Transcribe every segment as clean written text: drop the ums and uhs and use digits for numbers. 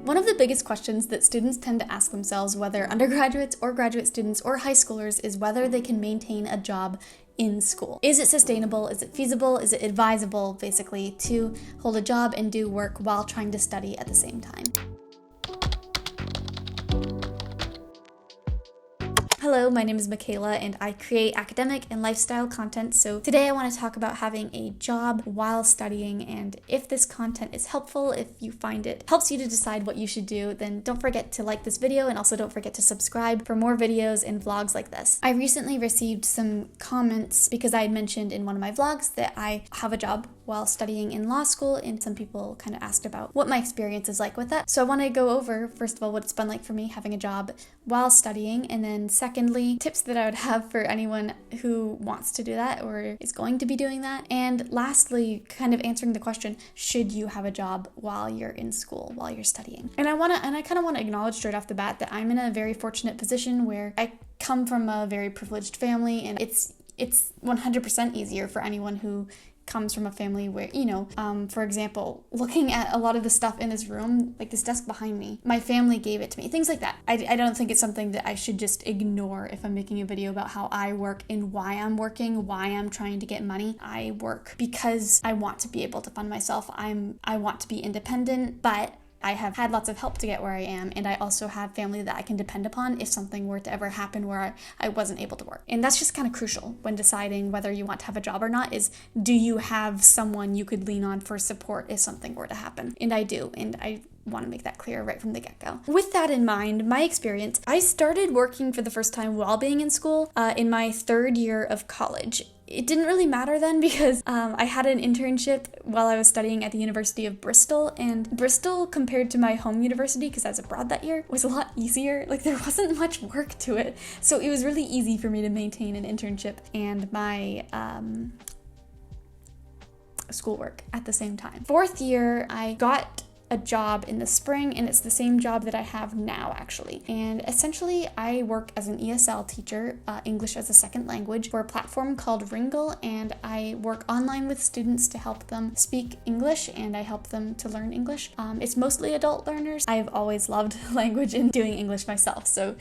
One of the biggest questions that students tend to ask themselves, whether undergraduates or graduate students or high schoolers, is whether they can maintain a job in school. Is it sustainable? Is it feasible? Is it advisable, basically, to hold a job and do work while trying to study at the same time? Hello, my name is Michaela and I create academic and lifestyle content. So today I want to talk about having a job while studying, and if this content is helpful, if you find it helps you to decide what you should do, then don't forget to like this video and also don't forget to subscribe for more videos and vlogs like this. I recently received some comments because I had mentioned in one of my vlogs that I have a job while studying in law school, and some people kind of asked about what my experience is like with that. So I want to go over, first of all, what it's been like for me having a job while studying, and then secondly, tips that I would have for anyone who wants to do that or is going to be doing that, and lastly, kind of answering the question, should you have a job while you're in school, while you're studying? And I kind of want to acknowledge straight off the bat that I'm in a very fortunate position where I come from a very privileged family, and it's 100% easier for anyone who comes from a family where, for example, looking at a lot of the stuff in this room, like this desk behind me, my family gave it to me, things like that. I don't think it's something that I should just ignore if I'm making a video about how I work and why I'm working, why I'm trying to get money. I work because I want to be able to fund myself. I want to be independent, but I have had lots of help to get where I am, and I also have family that I can depend upon if something were to ever happen where I wasn't able to work. And that's just kind of crucial when deciding whether you want to have a job or not, is do you have someone you could lean on for support if something were to happen? And I do, and I want to make that clear right from the get-go. With that in mind, my experience, I started working for the first time while being in school in my third year of college. It didn't really matter then because I had an internship while I was studying at the University of Bristol, and Bristol, compared to my home university, because I was abroad that year, was a lot easier. Like, there wasn't much work to it, so it was really easy for me to maintain an internship and my schoolwork at the same time. Fourth year, I got a job in the spring, and it's the same job that I have now, actually. And essentially, I work as an ESL teacher, English as a second language, for a platform called Ringle, and I work online with students to help them speak English, and I help them to learn English. It's mostly adult learners. I've always loved language and doing English myself, so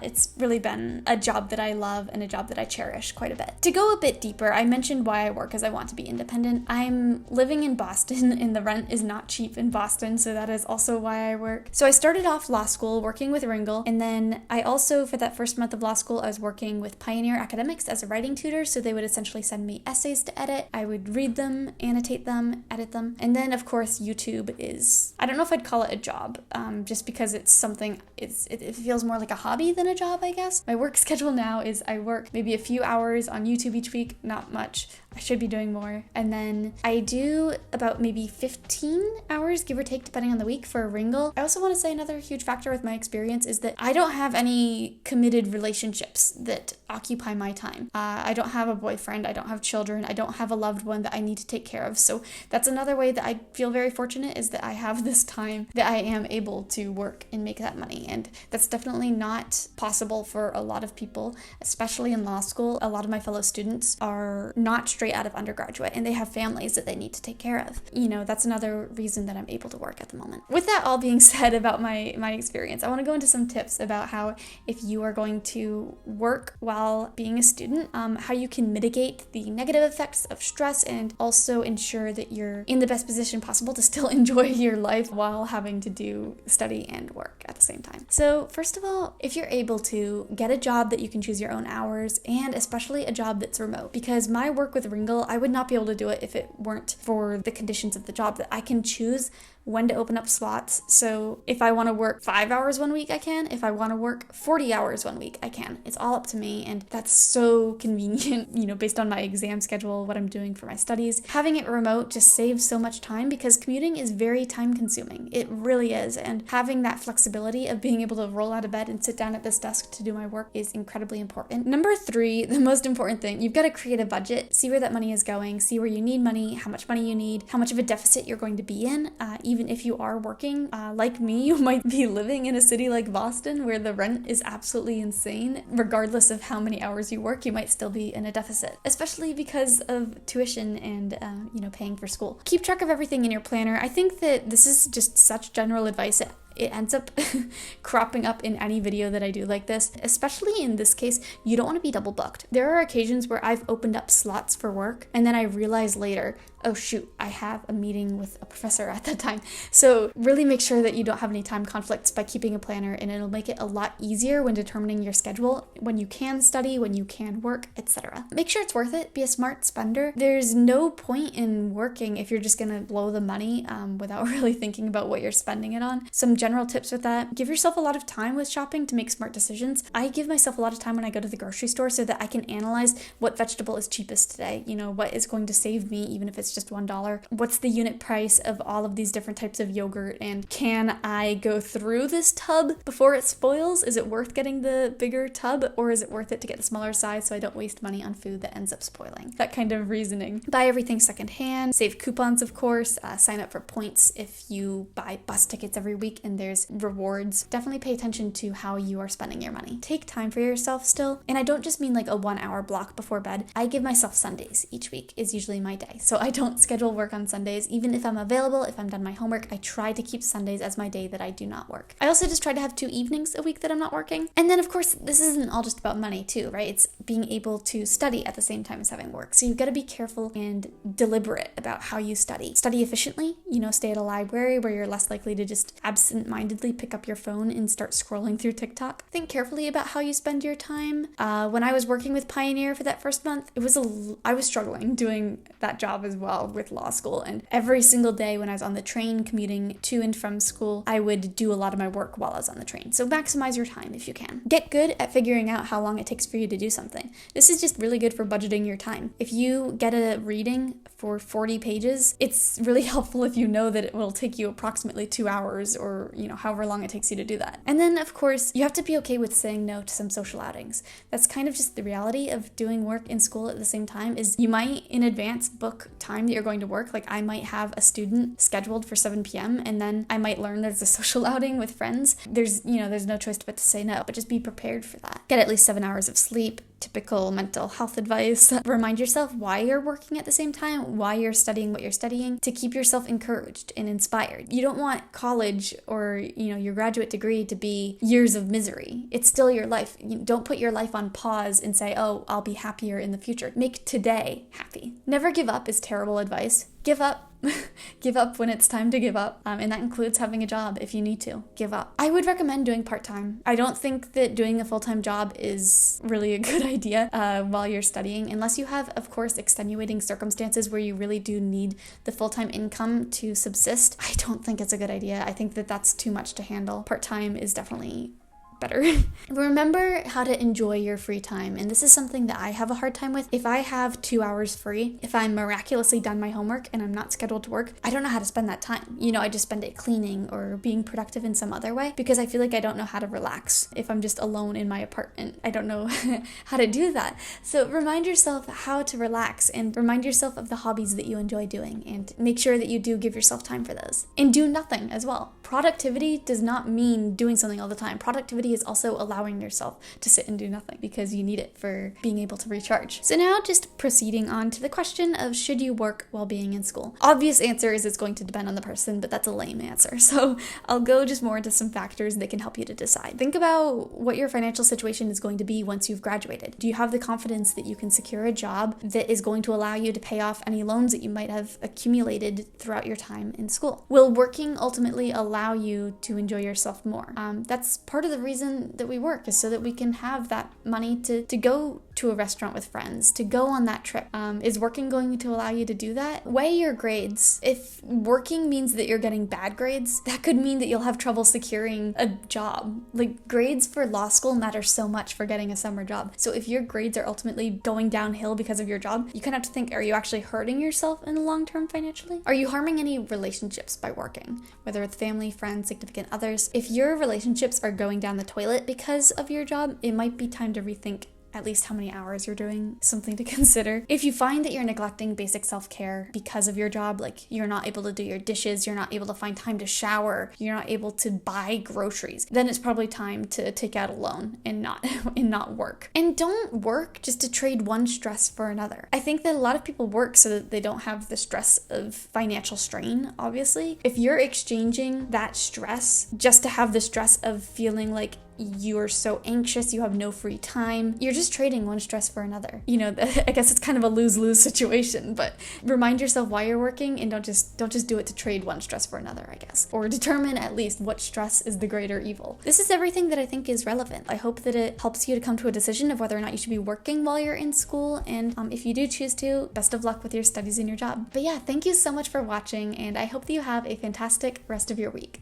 it's really been a job that I love and a job that I cherish quite a bit. To go a bit deeper, I mentioned why I work, as I want to be independent. I'm living in Boston, and the rent is not cheap in Boston, so that is also why I work. So I started off law school working with Ringle, and then I also, for that first month of law school, I was working with Pioneer Academics as a writing tutor, so they would essentially send me essays to edit. I would read them, annotate them, edit them, and then of course YouTube is, I don't know if I'd call it a job, just because it's something, it feels more like a hobby than a job, I guess. My work schedule now is I work maybe a few hours on YouTube each week, not much. I should be doing more. And then I do about maybe 15 hours, give or take, depending on the week, for Ringle. I also want to say another huge factor with my experience is that I don't have any committed relationships that occupy my time. I don't have a boyfriend, I don't have children, I don't have a loved one that I need to take care of. So that's another way that I feel very fortunate, is that I have this time that I am able to work and make that money. And that's definitely not possible for a lot of people, especially in law school. A lot of my fellow students are not straight out of undergraduate, and they have families that they need to take care of. That's another reason that I'm able to work at the moment. With that all being said about my experience, I want to go into some tips about how, if you are going to work while being a student, how you can mitigate the negative effects of stress and also ensure that you're in the best position possible to still enjoy your life while having to do study and work at the same time. So first of all, if you're able to, get a job that you can choose your own hours, and especially a job that's remote, because my work with Ringle, I would not be able to do it if it weren't for the conditions of the job, that I can choose when to open up slots. So if I want to work 5 hours one week, I can. If I want to work 40 hours one week, I can. It's all up to me, and that's so convenient, based on my exam schedule, what I'm doing for my studies. Having it remote just saves so much time, because commuting is very time consuming. It really is, and having that flexibility of being able to roll out of bed and sit down at this desk to do my work is incredibly important. Number 3, the most important thing, you've got to create a budget, see where that money is going, see where you need money, how much money you need, how much of a deficit you're going to be in, even if you are working. Like me, you might be living in a city like Boston where the rent is absolutely insane. Regardless of how many hours you work, you might still be in a deficit, especially because of tuition and paying for school. Keep track of everything in your planner. I think that this is just such general advice. it ends up cropping up in any video that I do like this. Especially in this case, you don't want to be double booked. There are occasions where I've opened up slots for work and then I realize later, oh shoot, I have a meeting with a professor at that time. So really make sure that you don't have any time conflicts by keeping a planner, and it'll make it a lot easier when determining your schedule, when you can study, when you can work, etc. Make sure it's worth it. Be a smart spender. There's no point in working if you're just gonna blow the money without really thinking about what you're spending it on. Some general tips with that: give yourself a lot of time with shopping to make smart decisions. I give myself a lot of time when I go to the grocery store so that I can analyze what vegetable is cheapest today, what is going to save me even if it's just $1. What's the unit price of all of these different types of yogurt, and can I go through this tub before it spoils? Is it worth getting the bigger tub, or is it worth it to get the smaller size so I don't waste money on food that ends up spoiling? That kind of reasoning. Buy everything secondhand, save coupons of course, sign up for points if you buy bus tickets every week and there's rewards. Definitely pay attention to how you are spending your money. Take time for yourself still, and I don't just mean like a 1 hour block before bed. I give myself Sundays each week is usually my day, so I don't schedule work on Sundays. Even if I'm available, if I'm done my homework, I try to keep Sundays as my day that I do not work. I also just try to have 2 evenings a week that I'm not working. And then of course, this isn't all just about money too, right? It's being able to study at the same time as having work. So you've got to be careful and deliberate about how you study. Study efficiently, stay at a library where you're less likely to just absent-mindedly pick up your phone and start scrolling through TikTok. Think carefully about how you spend your time. When I was working with Pioneer for that first month, I was struggling doing that job as well with law school, and every single day when I was on the train commuting to and from school, I would do a lot of my work while I was on the train. So maximize your time if you can. Get good at figuring out how long it takes for you to do something. This is just really good for budgeting your time. If you get a reading for 40 pages, it's really helpful if you know that it will take you approximately 2 hours, or however long it takes you to do that. And then of course, you have to be okay with saying no to some social outings. That's kind of just the reality of doing work in school at the same time, is you might in advance book time that you're going to work. Like I might have a student scheduled for 7 p.m. and then I might learn there's a social outing with friends. There's no choice but to say no, but just be prepared for that. Get at least 7 hours of sleep. Typical mental health advice. Remind yourself why you're working at the same time, why you're studying what you're studying, to keep yourself encouraged and inspired. You don't want college or, your graduate degree to be years of misery. It's still your life. You don't put your life on pause and say, oh, I'll be happier in the future. Make today happy. Never give up is terrible advice. Give up. Give up when it's time to give up. And that includes having a job if you need to. Give up. I would recommend doing part-time. I don't think that doing a full-time job is really a good idea while you're studying, unless you have, of course, extenuating circumstances where you really do need the full-time income to subsist. I don't think it's a good idea. I think that that's too much to handle. Part-time is definitely better. Remember how to enjoy your free time, and this is something that I have a hard time with. If I have 2 hours free, if I'm miraculously done my homework and I'm not scheduled to work, I don't know how to spend that time. I just spend it cleaning or being productive in some other way, because I feel like I don't know how to relax if I'm just alone in my apartment. I don't know how to do that. So remind yourself how to relax, and remind yourself of the hobbies that you enjoy doing, and make sure that you do give yourself time for those. And do nothing as well. Productivity does not mean doing something all the time. Productivity is also allowing yourself to sit and do nothing, because you need it for being able to recharge. So now just proceeding on to the question of, should you work while being in school? Obvious answer is it's going to depend on the person, but that's a lame answer. So I'll go just more into some factors that can help you to decide. Think about what your financial situation is going to be once you've graduated. Do you have the confidence that you can secure a job that is going to allow you to pay off any loans that you might have accumulated throughout your time in school? Will working ultimately allow you to enjoy yourself more? That's part of the reason that we work, is so that we can have that money to go to a restaurant with friends, to go on that trip. Is working going to allow you to do that? Weigh your grades. If working means that you're getting bad grades, that could mean that you'll have trouble securing a job. Like, grades for law school matter so much for getting a summer job. So if your grades are ultimately going downhill because of your job, you kind of have to think, are you actually hurting yourself in the long term financially? Are you harming any relationships by working? Whether it's family, friends, significant others. If your relationships are going down the toilet because of your job, it might be time to rethink at least how many hours you're doing, something to consider. If you find that you're neglecting basic self-care because of your job, like you're not able to do your dishes, you're not able to find time to shower, you're not able to buy groceries, then it's probably time to take out a loan and not work. And don't work just to trade one stress for another. I think that a lot of people work so that they don't have the stress of financial strain, obviously. If you're exchanging that stress just to have the stress of feeling like you're so anxious, you have no free time, you're just trading one stress for another. You know, I guess it's kind of a lose-lose situation, but remind yourself why you're working and don't just do it to trade one stress for another, I guess. Or determine at least what stress is the greater evil. This is everything that I think is relevant. I hope that it helps you to come to a decision of whether or not you should be working while you're in school, and if you do choose to, best of luck with your studies and your job. But yeah, thank you so much for watching, and I hope that you have a fantastic rest of your week.